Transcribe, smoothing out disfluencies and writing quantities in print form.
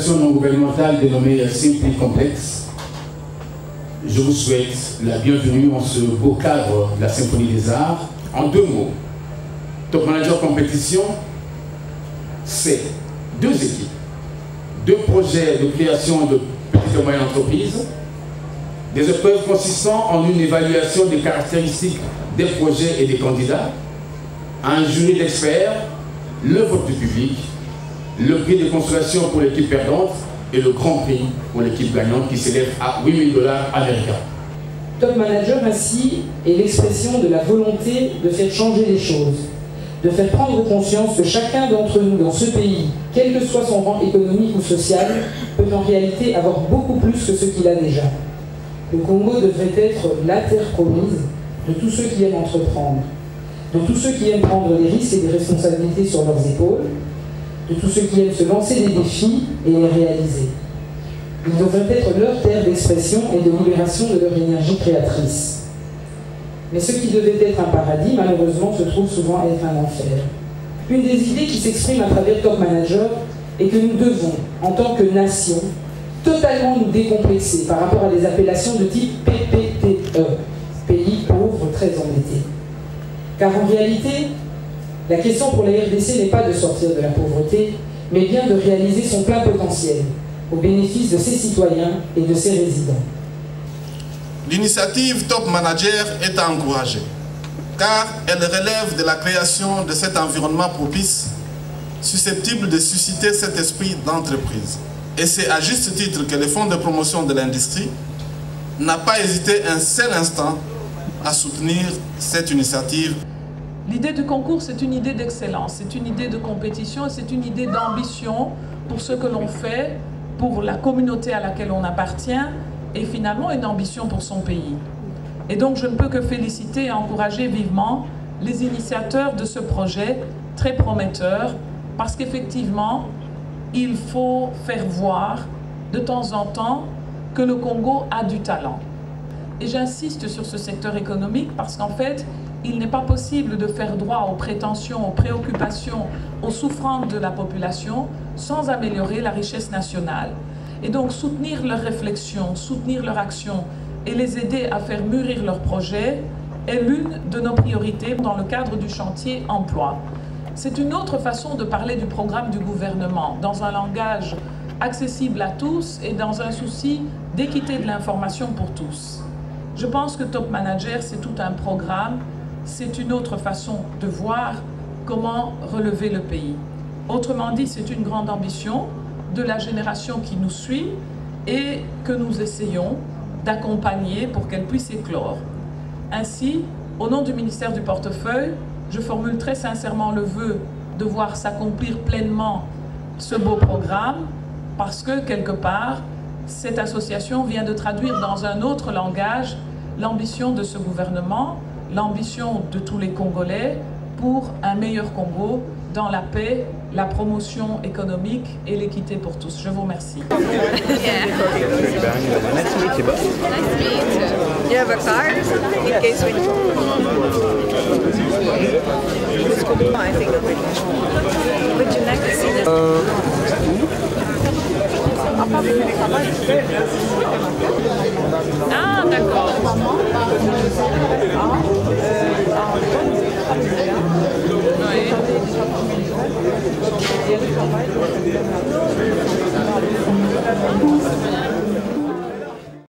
organisation non gouvernementale dénommée Simply Complex, je vous souhaite la bienvenue en ce beau cadre de la Symphonie des Arts. En deux mots, Top Manager Compétition, c'est deux équipes, deux projets de création de petites et moyennes entreprises, des épreuves consistant en une évaluation des caractéristiques des projets et des candidats, un jury d'experts, le vote du public, le prix de consolation pour l'équipe perdante et le grand prix pour l'équipe gagnante qui s'élève à $8 000 américains. Top Manager ainsi est l'expression de la volonté de faire changer les choses, de faire prendre conscience que chacun d'entre nous dans ce pays, quel que soit son rang économique ou social, peut en réalité avoir beaucoup plus que ce qu'il a déjà. Le Congo devrait être la terre promise de tous ceux qui aiment entreprendre, de tous ceux qui aiment prendre des risques et des responsabilités sur leurs épaules, de tous ceux qui aiment se lancer des défis et les réaliser. Il devrait être leur terre d'expression et de libération de leur énergie créatrice. Mais ce qui devait être un paradis, malheureusement, se trouve souvent être un enfer. Une des idées qui s'exprime à travers Top Manager est que nous devons, en tant que nation, totalement nous décomplexer par rapport à des appellations de type PPTE, pays pauvres très endettés. Car en réalité, la question pour la RDC n'est pas de sortir de la pauvreté, mais bien de réaliser son plein potentiel, au bénéfice de ses citoyens et de ses résidents. L'initiative Top Manager est à encourager, car elle relève de la création de cet environnement propice, susceptible de susciter cet esprit d'entreprise. Et c'est à juste titre que le Fonds de promotion de l'industrie n'a pas hésité un seul instant à soutenir cette initiative. L'idée du concours, c'est une idée d'excellence, c'est une idée de compétition, c'est une idée d'ambition pour ce que l'on fait, pour la communauté à laquelle on appartient, et finalement une ambition pour son pays. Et donc je ne peux que féliciter et encourager vivement les initiateurs de ce projet très prometteur, parce qu'effectivement, il faut faire voir de temps en temps que le Congo a du talent. Et j'insiste sur ce secteur économique parce qu'en fait, il n'est pas possible de faire droit aux prétentions, aux préoccupations, aux souffrances de la population sans améliorer la richesse nationale. Et donc soutenir leurs réflexions, soutenir leur action et les aider à faire mûrir leurs projets est l'une de nos priorités dans le cadre du chantier emploi. C'est une autre façon de parler du programme du gouvernement, dans un langage accessible à tous et dans un souci d'équité de l'information pour tous. Je pense que Top Manager, c'est tout un programme, c'est une autre façon de voir comment relever le pays. Autrement dit, c'est une grande ambition de la génération qui nous suit et que nous essayons d'accompagner pour qu'elle puisse éclore. Ainsi, au nom du ministère du Portefeuille, je formule très sincèrement le vœu de voir s'accomplir pleinement ce beau programme parce que, quelque part, cette association vient de traduire dans un autre langage l'ambition de ce gouvernement, l'ambition de tous les Congolais pour un meilleur Congo dans la paix, la promotion économique et l'équité pour tous. Je vous remercie. You have a card in case we... I think would you like to see this? Ah, d'accord.